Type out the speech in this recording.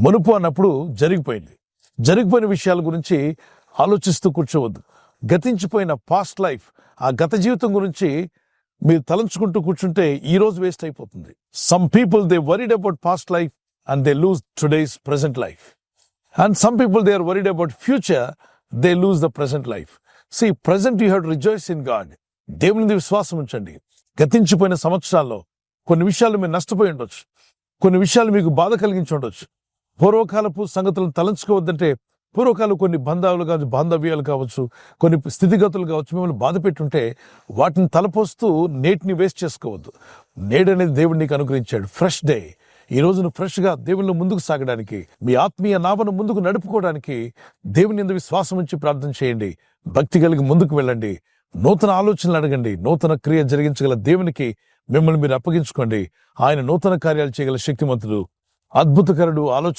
మునుపు అన్నప్పుడు జరిగిపోయిన విషయాల గురించి ఆలోచిస్తూ కూర్చోవద్దు. గతించిపోయిన పాస్ట్ లైఫ్, ఆ గత జీవితం గురించి మీరు తలంచుకుంటూ కూర్చుంటే ఈ రోజు వేస్ట్ అయిపోతుంది. Some people they worried about past life and they lose today's present life. And some people they are worried about future, they lose the present life. See, present you have to rejoice in God. దేవుని మీద విశ్వాసం ఉంచండి. గతించిపోయిన సంవత్సరాల్లో కొన్ని విషయాలు మీరు నష్టపోయి ఉండొచ్చు, కొన్ని విషయాలు మీకు బాధ కలిగించి ఉండొచ్చు. పూర్వకాలపు సంగతులను తలంచుకోవద్దంటే పూర్వకాలం కొన్ని బాంధవ్యాలు కావచ్చు, కొన్ని స్థితిగతులు కావచ్చు మిమ్మల్ని బాధ పెట్టుంటే వాటిని తలపోస్తూ నేటిని వేస్ట్ చేసుకోవద్దు. నేడనేది దేవుడు నీకు అనుగ్రహించాడు. Fresh day. ఈ రోజును ఫ్రెష్గా దేవుళ్ళు ముందుకు సాగడానికి, మీ ఆత్మీయ నావను ముందుకు నడుపుకోవడానికి దేవుని యందు విశ్వాసం ఉంచి ప్రార్థన చేయండి. భక్తి కలిగి ముందుకు వెళ్ళండి. నూతన ఆలోచనలు అడగండి. నూతన క్రియ జరిగించగల దేవునికి మిమ్మల్ని మీరు అప్పగించుకోండి. ఆయన నూతన కార్యాలు చేయగల శక్తిమంతుడు, అద్భుతకరుడు, ఆలోచన